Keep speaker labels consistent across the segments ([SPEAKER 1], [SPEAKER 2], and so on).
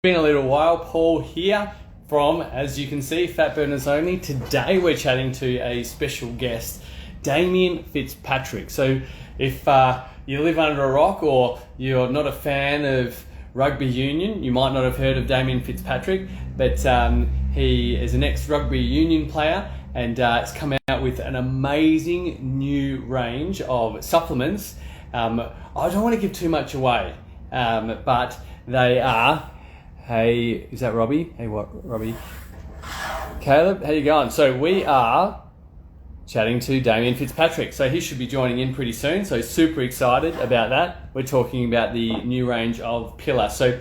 [SPEAKER 1] Been a little while. Paul here from, as you can see, Fat Burners Only. Today we're chatting to a special guest, Damien Fitzpatrick. So if you live under a rock or you're not a fan of rugby union, you might not have heard of Damien Fitzpatrick, but he is an ex-rugby union player and it's come out with an amazing new range of supplements. I don't want to give too much away, but they are... Hey, is that Robbie? Hey, what, Robbie? Caleb, how you going? So we are chatting to Damien Fitzpatrick. So he should be joining in pretty soon. So super excited about that. We're talking about the new range of Pillar. So,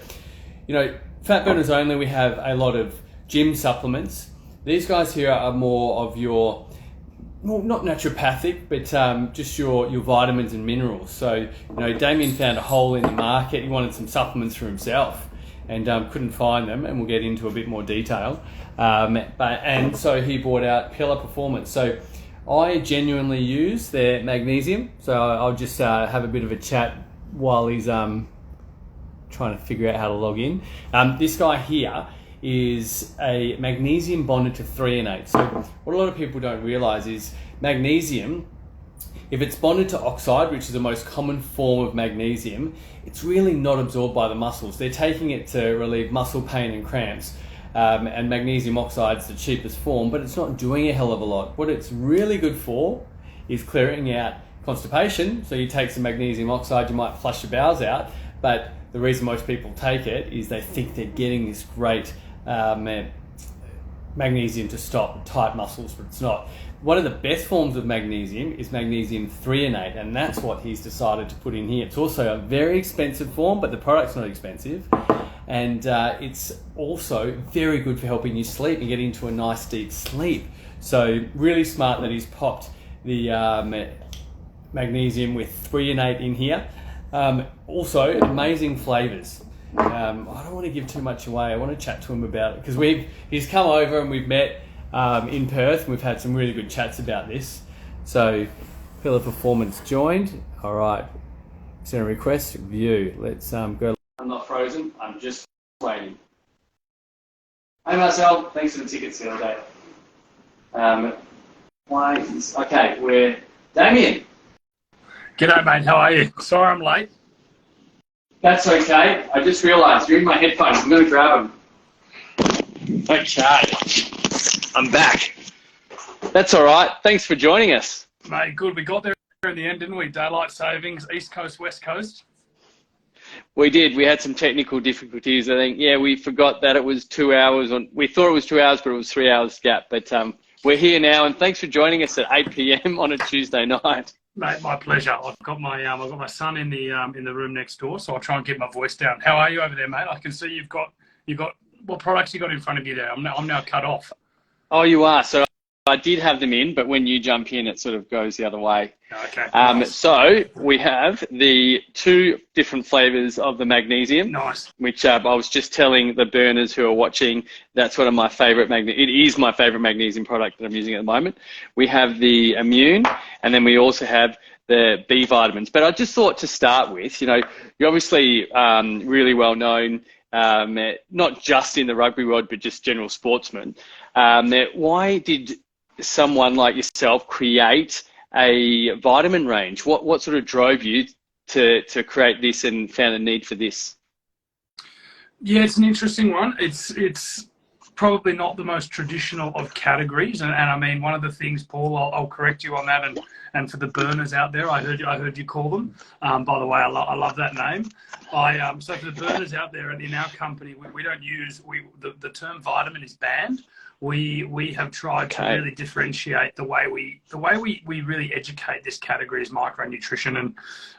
[SPEAKER 1] you know, Fat Burners Only, we have a lot of gym supplements. These guys here are more of your, well, not naturopathic, but just your vitamins and minerals. So, you know, Damien found a hole in the market. He wanted some supplements for himself and couldn't find them, and we'll get into a bit more detail. And so he brought out Pillar Performance. So I genuinely use their magnesium. So I'll just have a bit of a chat while he's trying to figure out how to log in. This guy here is a magnesium bonded to threonate. So what a lot of people don't realize is magnesium, if it's bonded to oxide, which is the most common form of magnesium, it's really not absorbed by the muscles. They're taking it to relieve muscle pain and cramps. And magnesium oxide is the cheapest form, but it's not doing a hell of a lot. What it's really good for is clearing out constipation. So you take some magnesium oxide, you might flush your bowels out, but the reason most people take it is they think they're getting this great magnesium to stop tight muscles, but it's not. One of the best forms of magnesium is magnesium threonate, and that's what he's decided to put in here. It's also a very expensive form, but the product's not expensive. And it's also very good for helping you sleep and get into a nice deep sleep. So really smart that he's popped the magnesium with threonate in here. Also, amazing flavors. I don't want to give too much away. I want to chat to him about it because he's come over and we've met in Perth, and we've had some really good chats about this. So, Pillar Performance joined. All right, send a request, view. Let's go. I'm not frozen. I'm just waiting. Hey Marcel, thanks for the tickets the other day. Okay, we're Damien.
[SPEAKER 2] G'day mate, how are you? Sorry I'm late.
[SPEAKER 1] That's okay. I just realised you're in my headphones. I'm going to grab them. Okay. I'm back. That's all right. Thanks for joining us.
[SPEAKER 2] Mate, good. We got there in the end, didn't we? Daylight savings, East Coast, West Coast.
[SPEAKER 1] We did. We had some technical difficulties. I think, yeah, we forgot that it was 2 hours. We thought it was 2 hours, but it was 3 hours gap. But we're here now, and thanks for joining us at 8 p.m. on a Tuesday night.
[SPEAKER 2] Mate, my pleasure. I've got my son in the room next door, so I'll try and keep my voice down. How are you over there, mate? I can see you've got what products you got in front of you there. I'm now cut off.
[SPEAKER 1] Oh, you are. So I did have them in, but when you jump in, it sort of goes the other way.
[SPEAKER 2] Okay. Nice.
[SPEAKER 1] So we have the two different flavors of the magnesium.
[SPEAKER 2] Nice.
[SPEAKER 1] Which I was just telling the burners who are watching, that's one of my favorite it is my favorite magnesium product that I'm using at the moment. We have the Immune, and then we also have the B vitamins. But I just thought to start with, you know, you're obviously really well known, not just in the rugby world, but just general sportsmen. Why did someone like yourself create a vitamin range? What sort of drove you to create this and found a need for this?
[SPEAKER 2] Yeah, it's an interesting one. It's probably not the most traditional of categories, and I mean, one of the things, Paul, I'll correct you on that, and for the burners out there, I heard you call them. By the way, I love that name. So for the burners out there, in our company, we don't use the term vitamin is banned. We have tried to really differentiate the way we really educate this category is micronutrition, and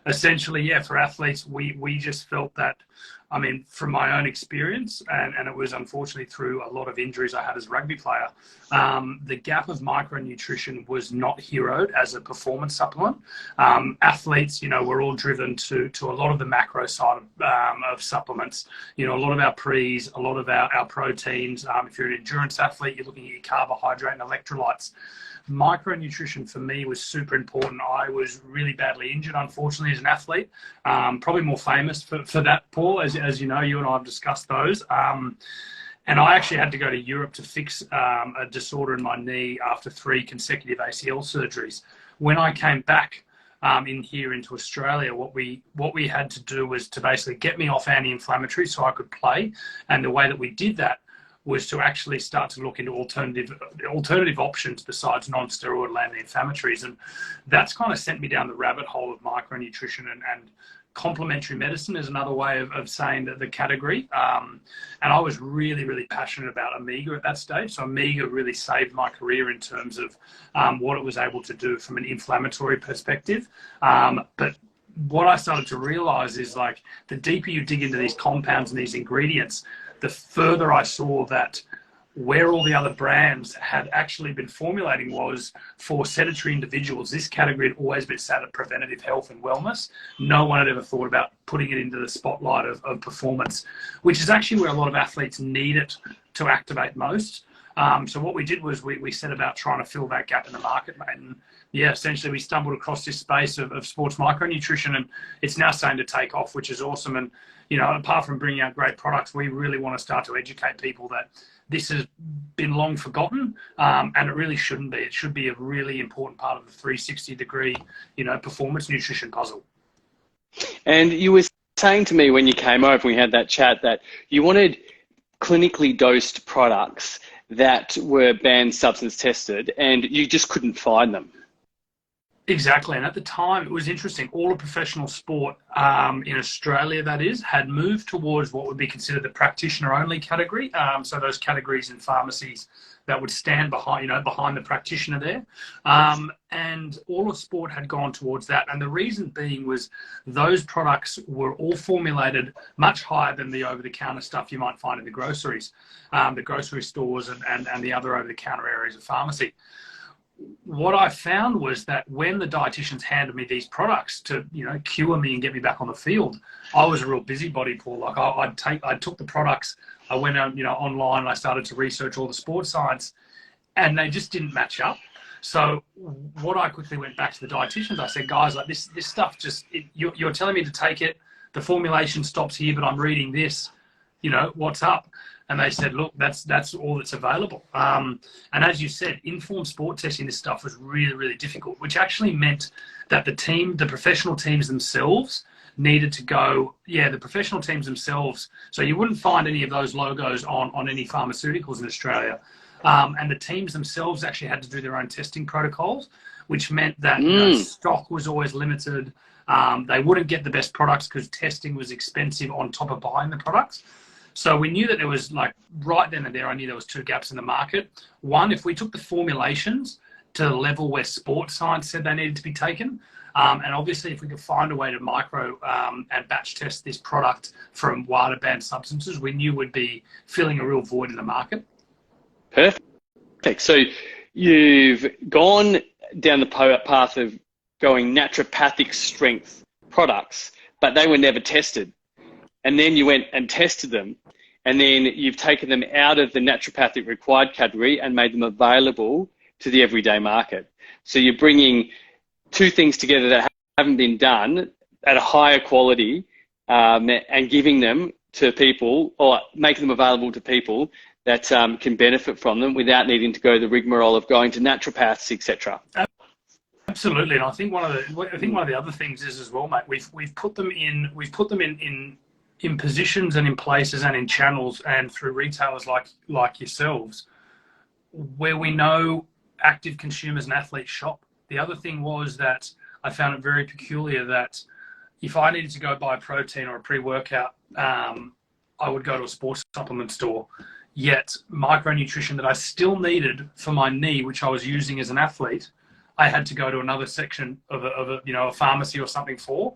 [SPEAKER 2] essentially, yeah, for athletes, we just felt that, I mean, from my own experience, and it was unfortunately through a lot of injuries I had as a rugby player, the gap of micronutrition was not heroed as a performance supplement. Athletes, you know, we're all driven to a lot of the macro side of supplements. You know, a lot of our pre's, a lot of our proteins. If you're an endurance athlete, you're looking at your carbohydrate and electrolytes. micronutrition for me was super important. I was really badly injured, unfortunately, as an athlete. Probably more famous for that, Paul, as you know, you and I have discussed those. And I actually had to go to Europe to fix a disorder in my knee after 3 consecutive ACL surgeries. When I came back into Australia, what we had to do was to basically get me off anti-inflammatory so I could play. And the way that we did that was to actually start to look into alternative options besides non-steroidal anti-inflammatories. And that's kind of sent me down the rabbit hole of micronutrition and complementary medicine is another way of saying that the category. And I was really, really passionate about Omega at that stage. So Omega really saved my career in terms of what it was able to do from an inflammatory perspective. But what I started to realize is, like, the deeper you dig into these compounds and these ingredients, the further I saw that where all the other brands had actually been formulating was for sedentary individuals. This category had always been sat at preventative health and wellness. No one had ever thought about putting it into the spotlight of performance, which is actually where a lot of athletes need it to activate most. So what we did was we set about trying to fill that gap in the market, mate. And yeah, essentially we stumbled across this space of sports micronutrition, and it's now starting to take off, which is awesome. And, you know, apart from bringing out great products, we really want to start to educate people that this has been long forgotten, and it really shouldn't be. It should be a really important part of the 360-degree, you know, performance nutrition puzzle.
[SPEAKER 3] And you were saying to me when you came over, we had that chat, that you wanted clinically dosed products that were banned substance tested, and you just couldn't find them.
[SPEAKER 2] Exactly. And at the time, it was interesting. All of professional sport in Australia, that is, had moved towards what would be considered the practitioner-only category. So those categories in pharmacies that would stand behind, you know, behind the practitioner there. And all of sport had gone towards that. And the reason being was those products were all formulated much higher than the over-the-counter stuff you might find in the groceries, the grocery stores and the other over-the-counter areas of pharmacy. What I found was that when the dietitians handed me these products to, you know, cure me and get me back on the field, I was a real busybody, Paul. Like I took the products, I went out, you know, online, and I started to research all the sports science, and they just didn't match up. So what I quickly went back to the dietitians, I said, guys, like this stuff just, you're telling me to take it, the formulation stops here, but I'm reading this, you know, what's up? And they said, look, that's all that's available. And as you said, informed sport testing this stuff was really, really difficult, which actually meant that the professional teams themselves needed to go, the professional teams themselves. So you wouldn't find any of those logos on any pharmaceuticals in Australia. And the teams themselves actually had to do their own testing protocols, which meant that you know, stock was always limited. They wouldn't get the best products because testing was expensive on top of buying the products. So we knew that there was, like, right then and there, I knew there was 2 gaps in the market. One, if we took the formulations to the level where sports science said they needed to be taken, and obviously if we could find a way to micro and batch test this product from wider banned substances, we knew we'd be filling a real void in the market.
[SPEAKER 3] Perfect. So you've gone down the path of going naturopathic strength products, but they were never tested. And then you went and tested them, and then you've taken them out of the naturopathic required category and made them available to the everyday market. So you're bringing 2 things together that haven't been done at a higher quality, and giving them to people, or making them available to people that can benefit from them without needing to go the rigmarole of going to naturopaths, etc.
[SPEAKER 2] Absolutely, and I think one of the other things is as well, mate. We've put them in positions and in places and in channels and through retailers like yourselves, where we know active consumers and athletes shop. The other thing was that I found it very peculiar that if I needed to go buy a protein or a pre-workout, I would go to a sports supplement store. Yet micronutrition that I still needed for my knee, which I was using as an athlete, I had to go to another section of a pharmacy or something for.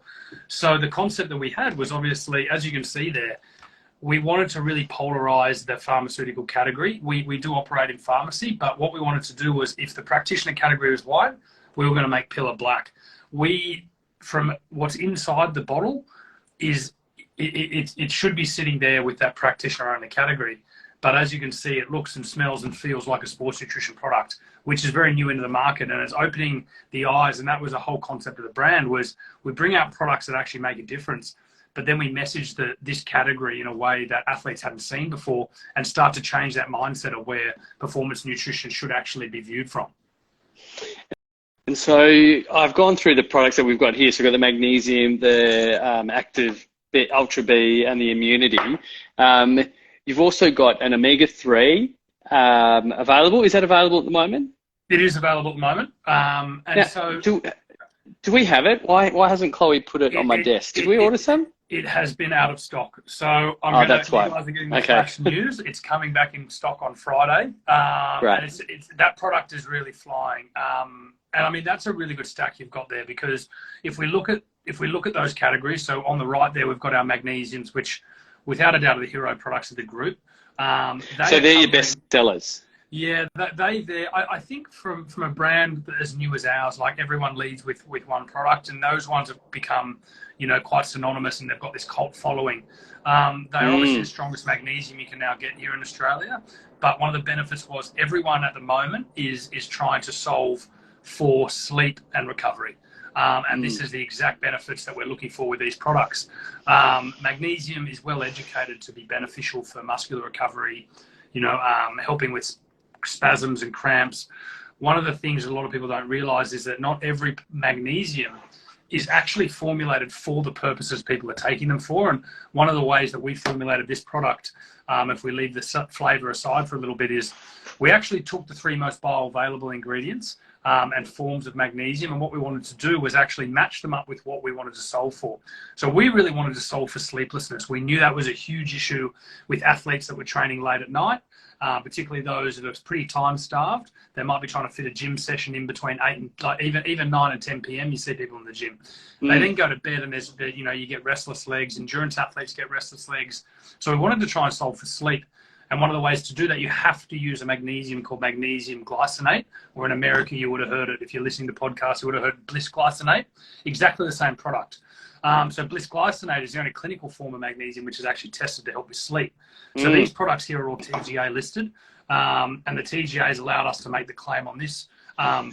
[SPEAKER 2] So the concept that we had was, obviously, as you can see there, we wanted to really polarize the pharmaceutical category. We do operate in pharmacy, but what we wanted to do was, if the practitioner category was white, we were going to make pillar black. From what's inside the bottle, it should be sitting there with that practitioner only category. But as you can see, it looks and smells and feels like a sports nutrition product, which is very new into the market, and it's opening the eyes. And that was the whole concept of the brand, was we bring out products that actually make a difference, but then we message this category in a way that athletes hadn't seen before, and start to change that mindset of where performance nutrition should actually be viewed from.
[SPEAKER 3] And so I've gone through the products that we've got here. So we've got the magnesium, the Active Ultra B, and the immunity. You've also got an omega-3 available. Is that available at the moment?
[SPEAKER 2] It is available at the moment.
[SPEAKER 3] Now, so do we have it? Why hasn't Chloe put it on my desk? Did we order some?
[SPEAKER 2] It has been out of stock. So I'm going to, you guys are getting the flash news. It's coming back in stock on Friday.
[SPEAKER 3] Right.
[SPEAKER 2] And that product is really flying. And I mean, that's a really good stack you've got there, because if we look at those categories, so on the right there, we've got our magnesiums, which without a doubt are the hero products of the group.
[SPEAKER 3] So they're your best sellers.
[SPEAKER 2] Yeah, I think from a brand as new as ours, like everyone leads with one product, and those ones have become, quite synonymous, and they've got this cult following. They're obviously the strongest magnesium you can now get here in Australia. But one of the benefits was everyone at the moment is trying to solve for sleep and recovery. And this is the exact benefits that we're looking for with these products. Magnesium is well educated to be beneficial for muscular recovery, helping with spasms and cramps. One of the things a lot of people don't realize is that not every magnesium is actually formulated for the purposes people are taking them for. And one of the ways that we formulated this product, if we leave the flavor aside for a little bit, is we actually took the 3 most bioavailable ingredients and forms of magnesium, and what we wanted to do was actually match them up with what we wanted to solve for. So we really wanted to solve for sleeplessness. We knew that was a huge issue with athletes that were training late at night, particularly those that are pretty time starved. They might be trying to fit a gym session in between 8 and even 9 and 10 p.m. You see people in the gym. They then go to bed, and there's you get restless legs. Endurance athletes get restless legs. So we wanted to try and solve for sleep. And one of the ways to do that, you have to use a magnesium called magnesium glycinate, or in America, you would have heard it, if you're listening to podcasts, you would have heard bliss glycinate, exactly the same product. So bliss glycinate is the only clinical form of magnesium which is actually tested to help with sleep. So these products here are all TGA listed, and the TGA has allowed us to make the claim on this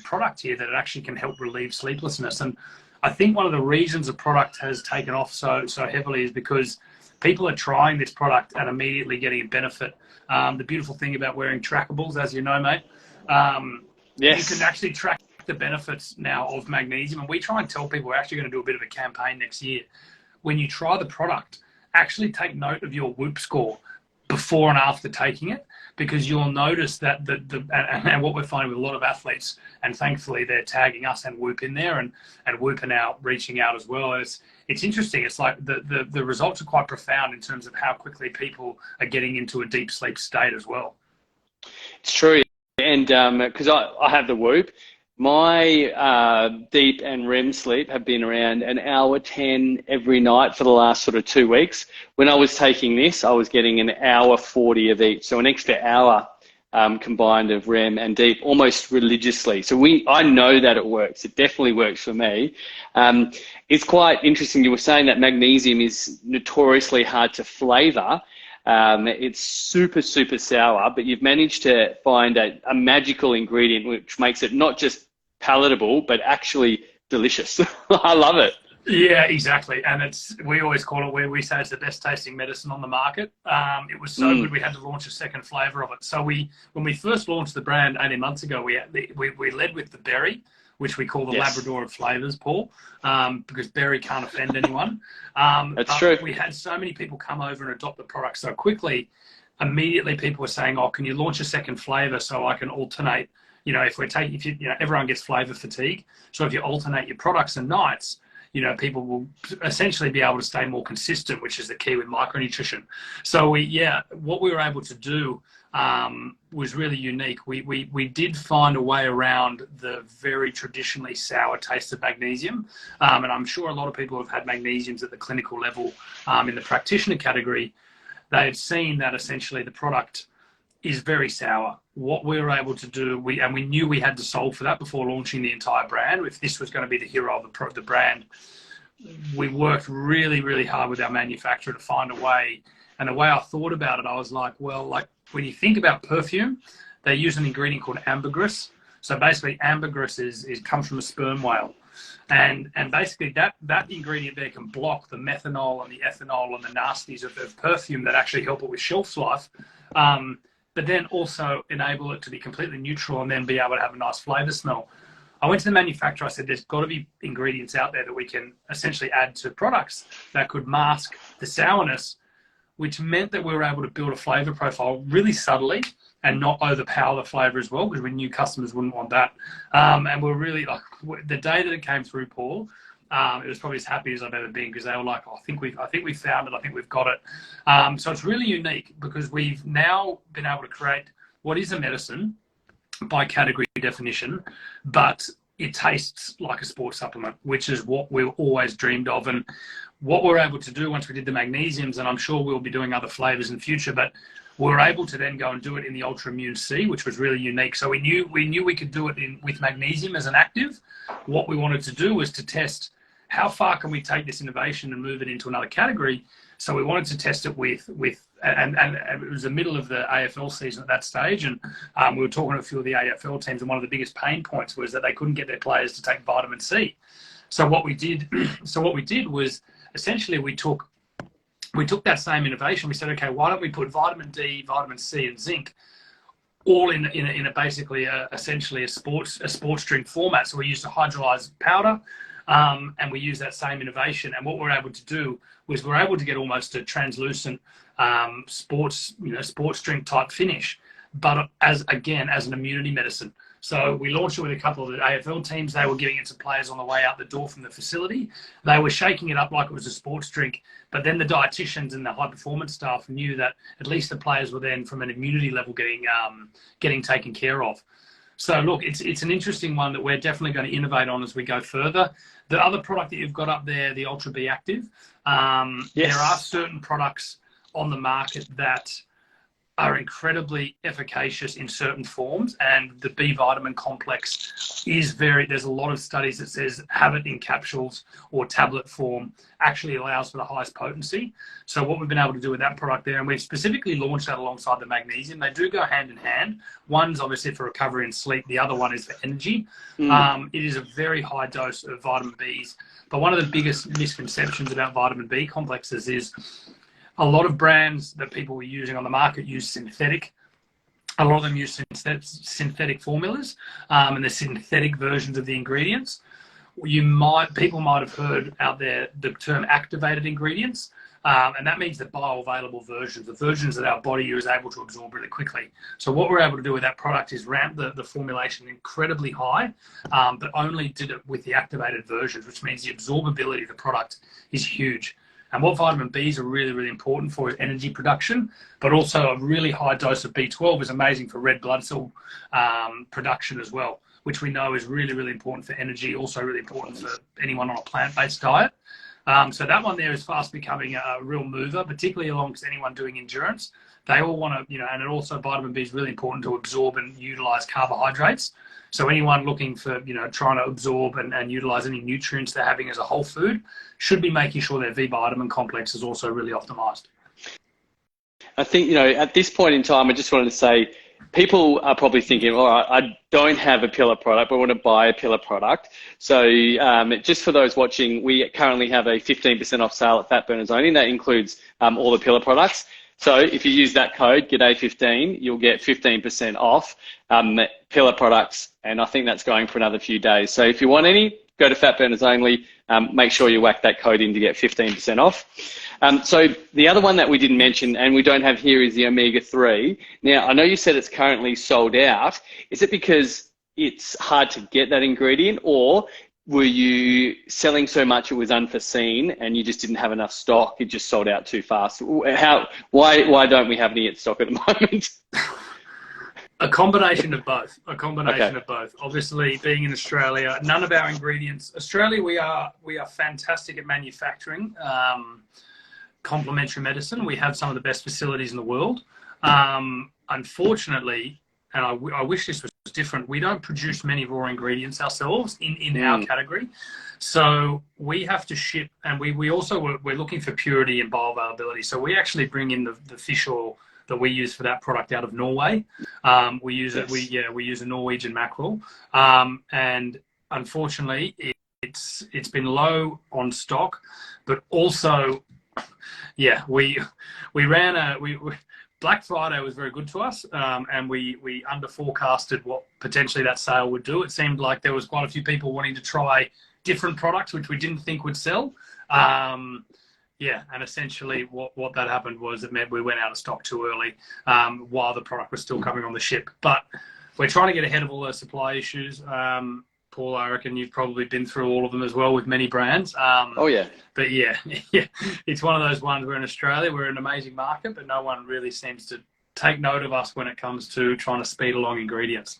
[SPEAKER 2] product here that it actually can help relieve sleeplessness. And I think one of the reasons the product has taken off so heavily is because people are trying this product and immediately getting a benefit. The beautiful thing about wearing trackables, as you know, mate,
[SPEAKER 3] yes,
[SPEAKER 2] you can actually track the benefits now of magnesium. And we try and tell people, we're actually going to do a bit of a campaign next year. When you try the product, actually take note of your Whoop score before and after taking it, because you'll notice that and what we're finding with a lot of athletes, and thankfully they're tagging us and Whoop in there, and Whoop are now reaching out as well. It's interesting. It's like the results are quite profound in terms of how quickly people are getting into a deep sleep state as well.
[SPEAKER 3] It's true. And because I have the Whoop, my deep and REM sleep have been around an hour 10 every night for the last sort of 2 weeks. When I was taking this, I was getting an hour 40 of each, so an extra hour combined of REM and deep, almost religiously. So I know that it works. It definitely works for me. It's quite interesting. You were saying that magnesium is notoriously hard to flavour. It's super, super sour, but you've managed to find a magical ingredient which makes it not just palatable, but actually delicious. I love it.
[SPEAKER 2] Yeah, exactly. And we always call it, where we say it's the best tasting medicine on the market. It was so good, we had to launch a second flavour of it. So when we first launched the brand 18 months ago, we led with the berry, which we call the Labrador of flavours, Paul, because berry can't offend anyone.
[SPEAKER 3] That's true.
[SPEAKER 2] We had so many people come over and adopt the product so quickly. Immediately, people were saying, "Oh, can you launch a second flavour so I can alternate?" Everyone gets flavour fatigue. So if you alternate your products and nights, people will essentially be able to stay more consistent, which is the key with micronutrition. So what we were able to do was really unique. We did find a way around the very traditionally sour taste of magnesium. And I'm sure a lot of people have had magnesiums at the clinical level in the practitioner category. They've seen that essentially the product is very sour. What we were able to do, we knew we had to solve for that before launching the entire brand. If this was going to be the hero of the brand, we worked really, really hard with our manufacturer to find a way And the way I thought about it, I was like, well, like when you think about perfume, they use an ingredient called ambergris. So basically ambergris comes from a sperm whale. And basically that ingredient there can block the methanol and the ethanol and the nasties of perfume that actually help it with shelf life. But then also enable it to be completely neutral and then be able to have a nice flavor smell. I went to the manufacturer, I said, there's got to be ingredients out there that we can essentially add to products that could mask the sourness, which meant that we were able to build a flavor profile really subtly and not overpower the flavor as well, because we knew customers wouldn't want that. And we're really like, the day that it came through, Paul, it was probably as happy as I've ever been, because they were like, oh, I think we found it. I think we've got it. So it's really unique because we've now been able to create what is a medicine by category definition, but it tastes like a sports supplement, which is what we've always dreamed of. And what we're able to do once we did the magnesiums, and I'm sure we'll be doing other flavors in the future, but we were able to then go and do it in the Ultra Immune C, which was really unique. So we knew we could do it with magnesium as an active. What we wanted to do was to test how far can we take this innovation and move it into another category. So we wanted to test it and it was the middle of the AFL season at that stage, and we were talking to a few of the AFL teams, and one of the biggest pain points was that they couldn't get their players to take vitamin C. So what we did was essentially we took that same innovation. We said, okay, why don't we put vitamin D, vitamin C, and zinc all in basically essentially a sports drink format. So we used a hydrolyzed powder. And we use that same innovation. And what we're able to do was we're able to get almost a translucent sports drink type finish, but as an immunity medicine. So we launched it with a couple of the AFL teams. They were giving it to players on the way out the door from the facility. They were shaking it up like it was a sports drink. But then the dietitians and the high performance staff knew that at least the players were then from an immunity level getting taken care of. So look, it's an interesting one that we're definitely going to innovate on as we go further. The other product that you've got up there, the Ultra B Active, yes. There are certain products on the market that are incredibly efficacious in certain forms, and the B vitamin complex there's a lot of studies that says have it in capsules or tablet form actually allows for the highest potency. So what we've been able to do with that product there, and we've specifically launched that alongside the magnesium. They do go hand in hand. One's obviously for recovery and sleep. The other one is for energy. It is a very high dose of vitamin Bs. But one of the biggest misconceptions about vitamin B complexes is a lot of brands that people were using on the market use synthetic. A lot of them use synthetic formulas and the synthetic versions of the ingredients. People might have heard out there the term activated ingredients, and that means the bioavailable versions, the versions that our body is able to absorb really quickly. So what we're able to do with that product is ramp the formulation incredibly high, but only did it with the activated versions, which means the absorbability of the product is huge. And what vitamin Bs are really, really important for is energy production, but also a really high dose of B12 is amazing for red blood cell production as well, which we know is really, really important for energy, also really important for anyone on a plant-based diet. So that one there is fast becoming a real mover, particularly alongst anyone doing endurance. They all want to, and it also vitamin B is really important to absorb and utilize carbohydrates. So anyone looking for, trying to absorb and utilize any nutrients they're having as a whole food should be making sure their V vitamin complex is also really optimized.
[SPEAKER 3] I think, at this point in time, I just wanted to say, people are probably thinking, all right, I don't have a pillar product, but I want to buy a pillar product. So just for those watching, we currently have a 15% off sale at Fat Burners Only. That includes all the pillar products. So if you use that code, G'day15, you'll get 15% off pillar products. And I think that's going for another few days. So if you want any, go to Fat Burners Only. Make sure you whack that code in to get 15% off. So the other one that we didn't mention and we don't have here is the omega-3. Now, I know you said it's currently sold out. Is it because it's hard to get that ingredient, or were you selling so much it was unforeseen and you just didn't have enough stock? It just sold out too fast. Why don't we have any in stock at the moment?
[SPEAKER 2] A combination of both. Of both. Obviously, being in Australia, none of our ingredients. Australia, we are fantastic at manufacturing complementary medicine. We have some of the best facilities in the world. Unfortunately, and I wish this was different. We don't produce many raw ingredients ourselves in our category. So we have to ship, and we also, we're looking for purity and bioavailability. So we actually bring in the fish oil that we use for that product out of Norway. We use we use a Norwegian mackerel. And unfortunately, it's been low on stock, but also, we ran Black Friday was very good to us, and we under forecasted what potentially that sale would do. It seemed like there was quite a few people wanting to try different products, which we didn't think would sell. And essentially what that happened was it meant we went out of stock too early while the product was still coming on the ship. But we're trying to get ahead of all those supply issues. Paul, I reckon you've probably been through all of them as well with many brands. But it's one of those ones where in Australia, we're an amazing market, but no one really seems to take note of us when it comes to trying to speed along ingredients.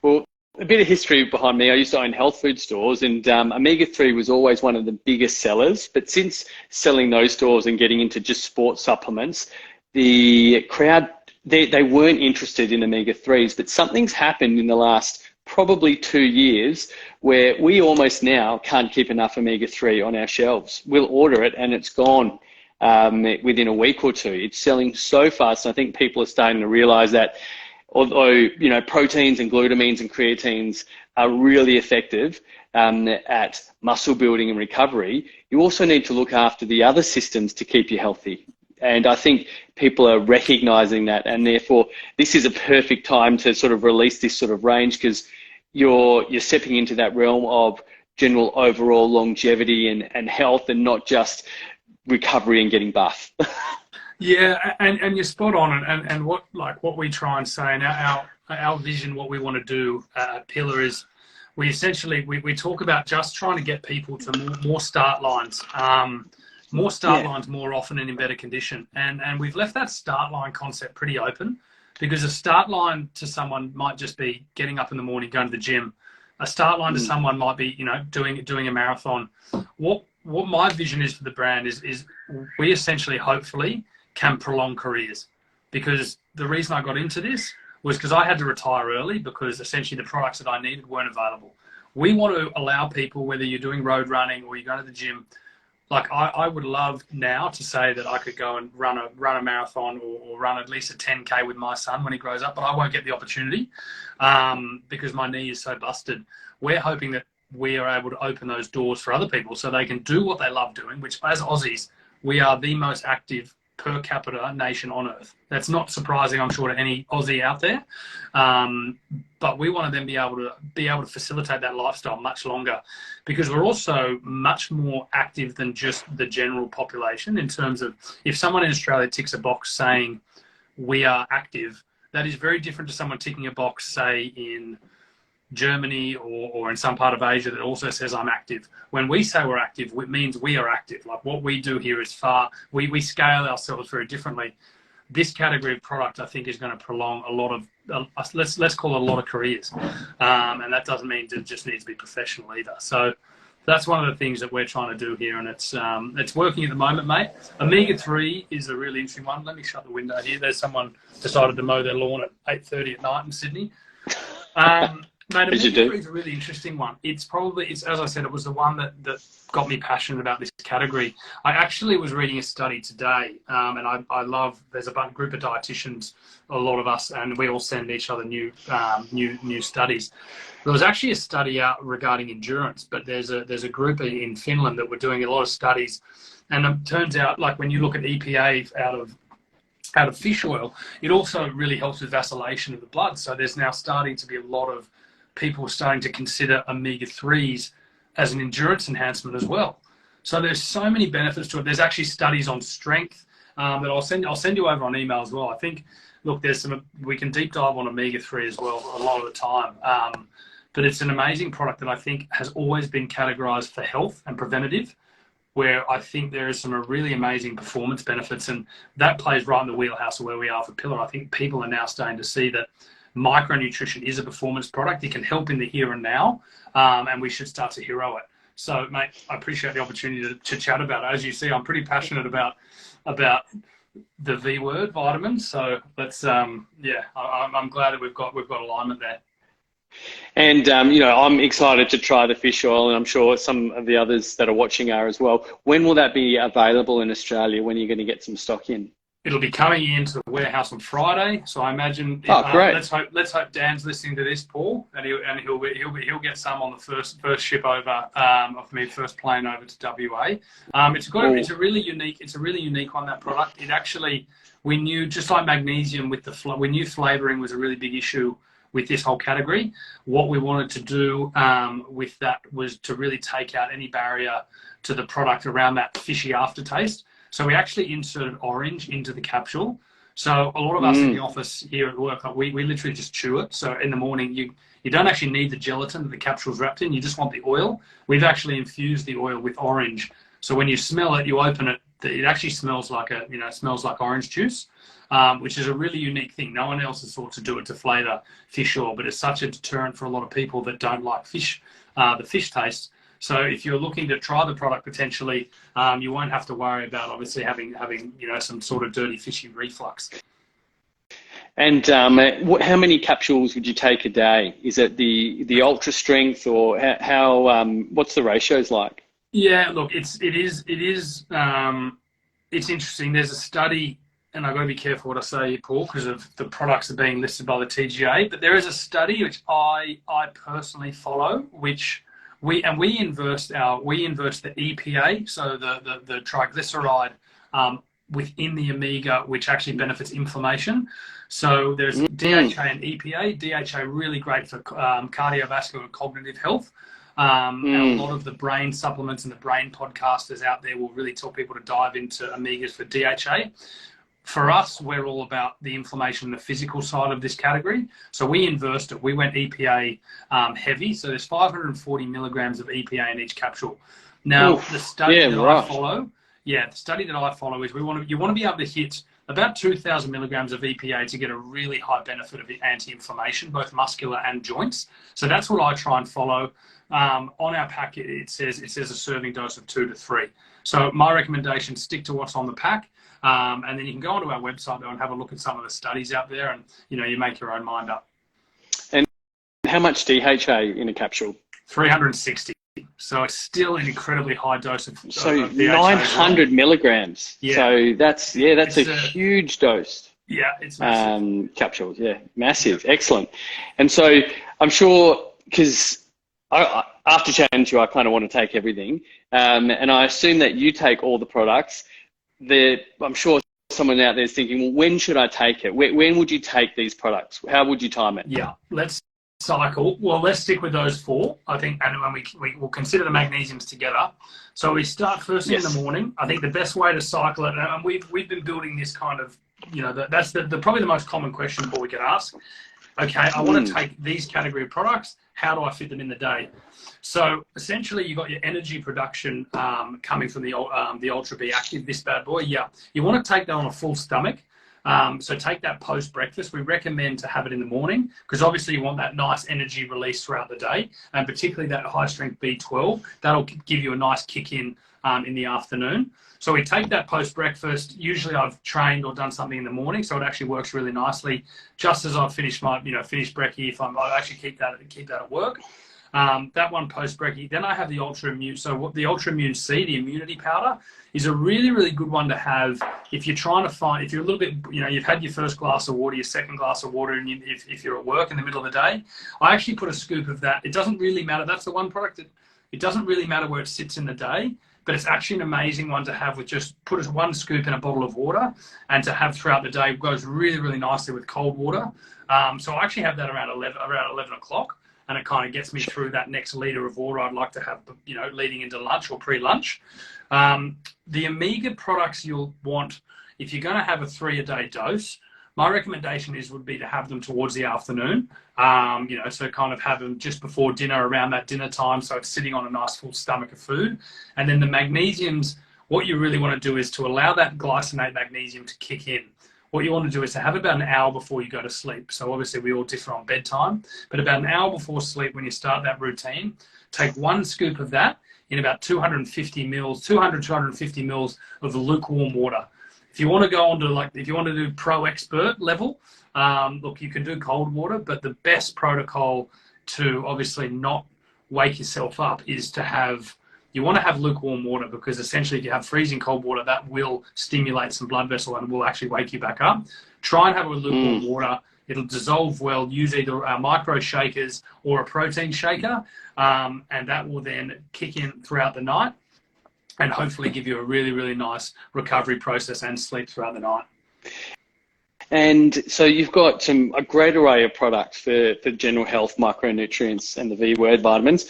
[SPEAKER 3] Well, a bit of history behind me. I used to own health food stores, and omega-3 was always one of the biggest sellers. But since selling those stores and getting into just sports supplements, the crowd, they weren't interested in omega-3s. But something's happened in the last probably 2 years where we almost now can't keep enough omega-3 on our shelves. We'll order it and it's gone within a week or two. It's selling so fast. And I think people are starting to realize that although, proteins and glutamines and creatines are really effective at muscle building and recovery, you also need to look after the other systems to keep you healthy. And I think people are recognizing that, and therefore this is a perfect time to sort of release this sort of range, because you're stepping into that realm of general overall longevity and health, and not just recovery and getting buff.
[SPEAKER 2] Yeah, and you're spot on. And what we try and say, and our vision, what we want to do at Pillar is we essentially we talk about just trying to get people to more start lines. More start lines more often and in better condition. And we've left that start line concept pretty open, because a start line to someone might just be getting up in the morning, going to the gym. A start line to someone might be, doing a marathon. What my vision is for the brand is we essentially, hopefully, can prolong careers. Because the reason I got into this was because I had to retire early, because essentially the products that I needed weren't available. We want to allow people, whether you're doing road running or you're going to the gym, like I would love now to say that I could go and run a marathon or run at least a 10K with my son when he grows up, but I won't get the opportunity because my knee is so busted. We're hoping that we are able to open those doors for other people so they can do what they love doing, which as Aussies, we are the most active per capita nation on earth. That's not surprising, I'm sure, to any Aussie out there. But we want to then be able to facilitate that lifestyle much longer, because we're also much more active than just the general population in terms of, if someone in Australia ticks a box saying we are active, that is very different to someone ticking a box, say, in Germany or in some part of Asia that also says I'm active. When we say we're active, it means we are active. Like what we do here is we scale ourselves very differently. This category of product, I think, is going to prolong a lot of, let's call it a lot of careers. And that doesn't mean it just needs to be professional either. So that's one of the things that we're trying to do here, and it's working at the moment, mate. Omega-3 is a really interesting one. Let me shut the window here. There's someone decided to mow their lawn at 8:30 at night in Sydney. Mate, omega-3 is a really interesting one. It's as I said, it was the one that got me passionate about this category. I actually was reading a study today, and I love, there's a group of dietitians, a lot of us, and we all send each other new studies. There was actually a study out regarding endurance, but there's a group in Finland that were doing a lot of studies, and it turns out, like when you look at EPA out of fish oil, it also really helps with vacillation of the blood. So there's now starting to be a lot of people starting to consider omega-3s as an endurance enhancement as well. So there's so many benefits to it. There's actually studies on strength that I'll send you over on email as well. I think, look, we can deep dive on omega-3 as well a lot of the time. But it's an amazing product that I think has always been categorized for health and preventative, where I think there is some really amazing performance benefits, and that plays right in the wheelhouse of where we are for Pillar. I think people are now starting to see that micronutrition is a performance product. It can help in the here and now, and we should start to hero it. So, mate, I appreciate the opportunity to chat about it. As you see, I'm pretty passionate about the V word, vitamins. So let's yeah, I'm glad that we've got alignment there.
[SPEAKER 3] And, you know, I'm excited to try the fish oil, and I'm sure some of the others that are watching are as well. When will that be available in Australia? When are you going to get some stock in?
[SPEAKER 2] It'll be coming into the warehouse on Friday, so I imagine.
[SPEAKER 3] Oh, great!
[SPEAKER 2] Let's hope Dan's listening to this, Paul, and he'll get some on the first ship over of me, first plane over to WA. It's a really unique one, that product. It actually, we knew, just like magnesium with we knew flavoring was a really big issue with this whole category. What we wanted to do with that was to really take out any barrier to the product around that fishy aftertaste. So we actually inserted orange into the capsule. So a lot of us in the office here at work, we literally just chew it. So in the morning, you don't actually need the gelatin that the capsule's wrapped in. You just want the oil. We've actually infused the oil with orange. So when you smell it, you open it, it actually smells like orange juice, which is a really unique thing. No one else has thought to do it to flavour fish oil, but it's such a deterrent for a lot of people that don't like fish, the fish taste. So if you're looking to try the product potentially, you won't have to worry about obviously having some sort of dirty fishy reflux.
[SPEAKER 3] And how many capsules would you take a day? Is it the ultra strength, or how what's the ratios like?
[SPEAKER 2] Yeah, look, it's interesting. There's a study, and I've got to be careful what I say, Paul, because of the products are being listed by the TGA. But there is a study which I personally follow, which we inverse the EPA, so the triglyceride within the omega, which actually benefits inflammation. So there's DHA and EPA. DHA really great for cardiovascular and cognitive health. And a lot of the brain supplements and the brain podcasters out there will really tell people to dive into omegas for DHA. For us, we're all about the inflammation, the physical side of this category. So we inversed it. We went EPA heavy. So there's 540 milligrams of EPA in each capsule. Now, the study I follow is you want to be able to hit about 2,000 milligrams of EPA to get a really high benefit of anti-inflammation, both muscular and joints. So that's what I try and follow. On our packet, it says a serving dose of 2 to 3. So my recommendation, stick to what's on the pack. And then you can go onto our website though and have a look at some of the studies out there, and you make your own mind up. And
[SPEAKER 3] how much DHA in a capsule?
[SPEAKER 2] 360. So it's still an incredibly high dose of
[SPEAKER 3] DHA 900 milligrams. Yeah. So that's a huge dose.
[SPEAKER 2] Yeah, it's massive.
[SPEAKER 3] Capsules. Yeah, massive. Yep. Excellent. And so I'm sure, because after chatting to you, I kind of want to take everything, and I assume that you take all the products. I'm sure someone out there is thinking, well, when should I take it? When would you take these products? How would you time it?
[SPEAKER 2] Yeah, let's cycle. Well, let's stick with those 4, I think, and when we will consider the magnesiums together. So we start first thing in the morning. I think the best way to cycle it, and we've been building this kind of, that's probably the most common question Paul we get asked. Okay, I want to take these category of products. How do I fit them in the day? So essentially, you got your energy production coming from the Ultra B Active, this bad boy. Yeah, you want to take that on a full stomach. So take that post breakfast. We recommend to have it in the morning, because obviously you want that nice energy release throughout the day, and particularly that high strength B12. That'll give you a nice kick in the afternoon. So we take that post breakfast. Usually I've trained or done something in the morning, so it actually works really nicely. Just as I've finished my finished brekkie, I actually keep that at work. That one post brekkie. Then I have the Ultra Immune. So what the Ultra Immune C, the immunity powder, is a really, really good one to have if you're trying to find, if you're a little bit, you've had your first glass of water, your second glass of water, and if you're at work in the middle of the day, I actually put a scoop of that. It doesn't really matter. That's the one product that it doesn't really matter where it sits in the day, but it's actually an amazing one to have with just put one scoop in a bottle of water and to have throughout the day. It goes really, really nicely with cold water. So I actually have that around 11 o'clock. And it kind of gets me through that next liter of water I'd like to have, leading into lunch or pre-lunch. The omega products you'll want, if you're going to have a 3-a-day dose, my recommendation would be to have them towards the afternoon. So kind of have them just before dinner, around that dinner time, so it's sitting on a nice full stomach of food. And then the magnesiums, what you really want to do is to allow that glycinate magnesium to kick in. What you want to do is to have about an hour before you go to sleep. So obviously we all differ on bedtime, but about an hour before sleep, when you start that routine, take 1 scoop of that in about 250 mils of lukewarm water. If you want to go on to if you want to do pro expert level, look, you can do cold water, but the best protocol to obviously not wake yourself up is to have, you want to have lukewarm water, because essentially if you have freezing cold water, that will stimulate some blood vessel and will actually wake you back up. Try and have it with lukewarm water. It'll dissolve well. Use either micro shakers or a protein shaker, and that will then kick in throughout the night and hopefully give you a really, really nice recovery process and sleep throughout the night.
[SPEAKER 3] And so you've got a great array of products for general health, micronutrients, and the V word vitamins.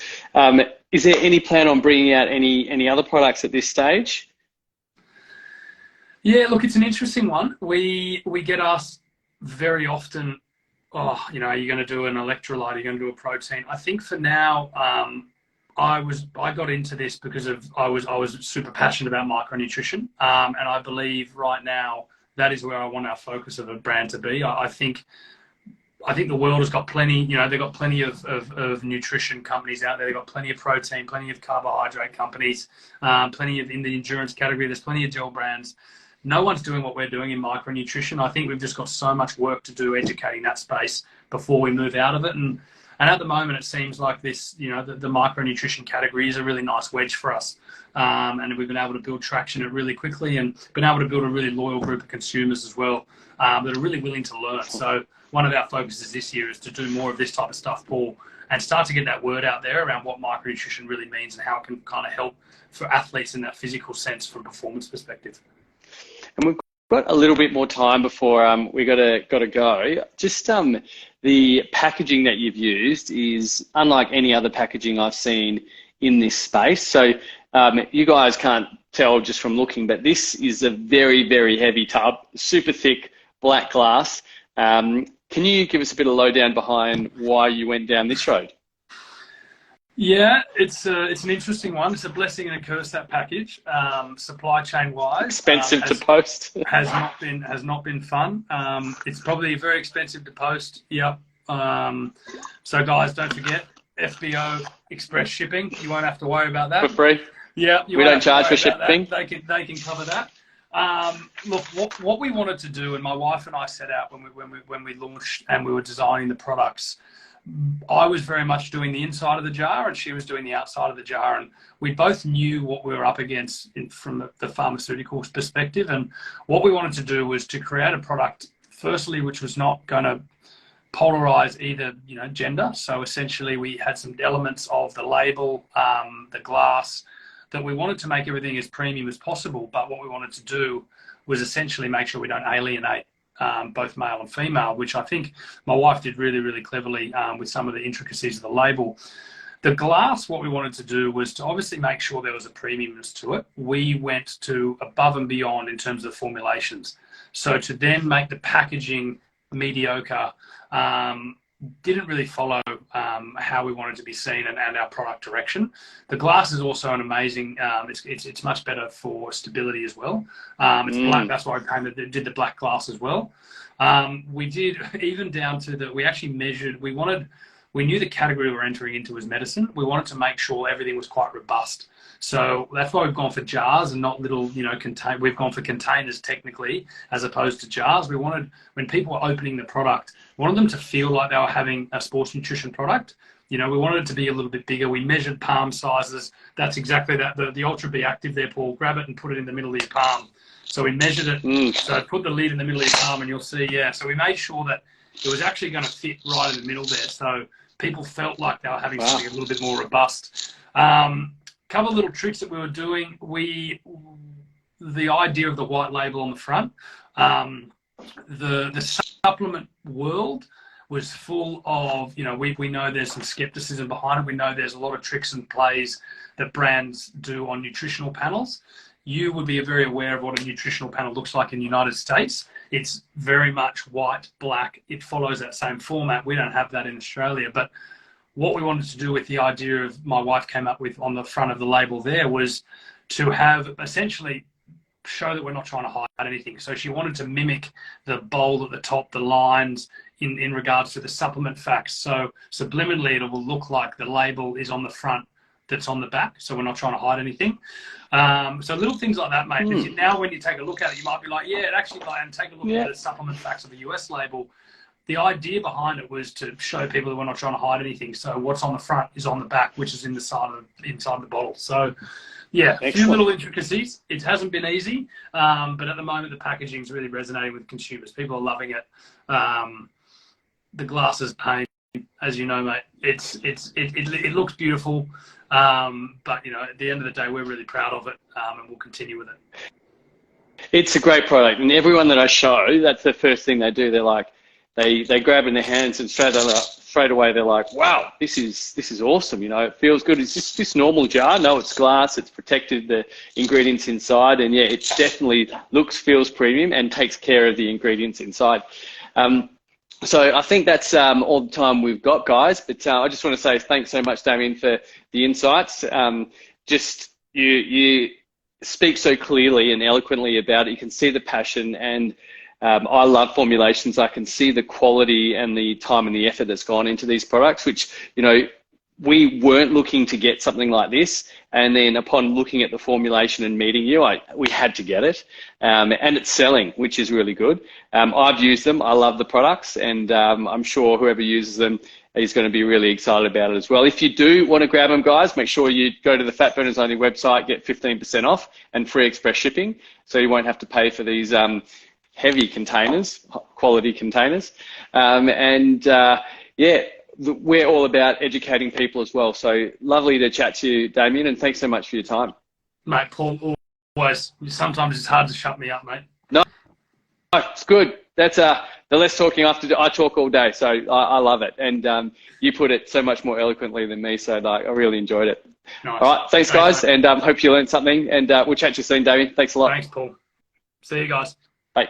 [SPEAKER 3] Is there any plan on bringing out any other products at this stage?
[SPEAKER 2] Yeah, look, it's an interesting one. We get asked very often, oh, you know, are you going to do an electrolyte? Are you going to do a protein? I think for now, I got into this because I was super passionate about micronutrition, and I believe right now that is where I want our focus of a brand to be. I think the world has got plenty, you know, they've got plenty of nutrition companies out there. They've got plenty of protein, plenty of carbohydrate companies, plenty of, in the endurance category, there's plenty of gel brands. No one's doing what we're doing in micronutrition. I think we've just got so much work to do educating that space before we move out of it. And at the moment, it seems like this, you know, the micronutrition category is a really nice wedge for us. And we've been able to build traction it really quickly, and been able to build a really loyal group of consumers as well, that are really willing to learn. So one of our focuses this year is to do more of this type of stuff, Paul, and start to get that word out there around what micronutrition really means and how it can kind of help for athletes in that physical sense from a performance perspective.
[SPEAKER 3] And we've got a little bit more time before we got to go. Just the packaging that you've used is unlike any other packaging I've seen in this space. So you guys can't tell just from looking, but this is a very, very heavy tub, super thick black glass. Can you give us a bit of lowdown behind why you went down this road?
[SPEAKER 2] Yeah, it's an interesting one. It's a blessing and a curse, that package. Supply chain wise,
[SPEAKER 3] expensive to post.
[SPEAKER 2] has not been fun. It's probably very expensive to post. Yep. So guys, don't forget FBO express shipping. You won't have to worry about that.
[SPEAKER 3] For free.
[SPEAKER 2] Yeah,
[SPEAKER 3] we don't charge for shipping.
[SPEAKER 2] They can cover that. Look, what we wanted to do, and my wife and I set out when we launched and we were designing the products. I was very much doing the inside of the jar and she was doing the outside of the jar, and we both knew what we were up against from the pharmaceuticals perspective. And what we wanted to do was to create a product, firstly, which was not going to polarize either, you know, gender. So essentially we had some elements of the label, the glass, that we wanted to make everything as premium as possible. But what we wanted to do was essentially make sure we don't alienate both male and female, which I think my wife did really, really cleverly with some of the intricacies of the label. The glass, what we wanted to do was to obviously make sure there was a premiumness to it. We went to above and beyond in terms of formulations. So to then make the packaging mediocre didn't really follow how we wanted to be seen and our product direction. The glass is also an amazing, it's much better for stability as well. It's black, that's why I did the black glass as well. We did even down to that, we actually measured, we knew the category we were entering into was medicine. We wanted to make sure everything was quite robust. So that's why we've gone for jars and not little, you know, we've gone for containers technically, as opposed to jars. We wanted, when people were opening the product, we wanted them to feel like they were having a sports nutrition product. You know, we wanted it to be a little bit bigger. We measured palm sizes. That's exactly that. The Ultra B Active there, Paul, grab it and put it in the middle of your palm. So we measured it. So put the lid in the middle of your palm and you'll see, yeah. So we made sure that it was actually going to fit right in the middle there. So people felt like they were having something a little bit more robust. Couple of little tricks that we were doing. The idea of the white label on the front, the supplement world was full of, you know, we know there's some skepticism behind it. We know there's a lot of tricks and plays that brands do on nutritional panels. You would be very aware of what a nutritional panel looks like in the United States. It's very much white, black. It follows that same format. We don't have that in Australia, but what we wanted to do with the idea of my wife came up with on the front of the label there was to have essentially show that we're not trying to hide anything. So she wanted to mimic the bold at the top, the lines in regards to the supplement facts. So subliminally, it will look like the label is on the front that's on the back, so we're not trying to hide anything. So little things like that, mate. Now when you take a look at it, you might be like, yeah, it actually, and take a look at the supplement facts of the US label. The idea behind it was to show people that we're not trying to hide anything. So what's on the front is on the back, which is inside the bottle. So yeah, a few little intricacies. It hasn't been easy, but at the moment the packaging is really resonating with consumers. People are loving it. The glass is paint, as you know, mate. It looks beautiful, but you know, at the end of the day, we're really proud of it, and we'll continue with it.
[SPEAKER 3] It's a great product, and everyone that I show, that's the first thing they do. They're like, they grab in their hands and straight away they're like, wow, this is awesome. You know, it feels good. It's just this normal jar. No, it's glass. It's protected, the ingredients inside, and yeah, it definitely looks, feels premium, and takes care of the ingredients inside. So I think that's all the time we've got, guys. But I just want to say thanks so much, Damien, for the insights. Just you speak so clearly and eloquently about it. You can see the passion, and I love formulations. I can see the quality and the time and the effort that's gone into these products, which, you know, we weren't looking to get something like this. And then upon looking at the formulation and meeting you, we had to get it. And it's selling, which is really good. I've used them. I love the products, and I'm sure whoever uses them is going to be really excited about it as well. If you do want to grab them, guys, make sure you go to the Fat Burners Only website, get 15% off and free express shipping, so you won't have to pay for these heavy containers, quality containers. Yeah, we're all about educating people as well. So lovely to chat to you, Damien, and thanks so much for your time.
[SPEAKER 2] Mate, Paul, always. Sometimes it's hard to shut me up, mate.
[SPEAKER 3] No, it's good. That's the less talking after I talk all day, so I love it. And you put it so much more eloquently than me, so like, I really enjoyed it.
[SPEAKER 2] Nice.
[SPEAKER 3] All right, thanks, guys, and hope you learned something. And we'll chat to you soon, Damien. Thanks a lot.
[SPEAKER 2] Thanks, Paul. See you guys.
[SPEAKER 3] Bye.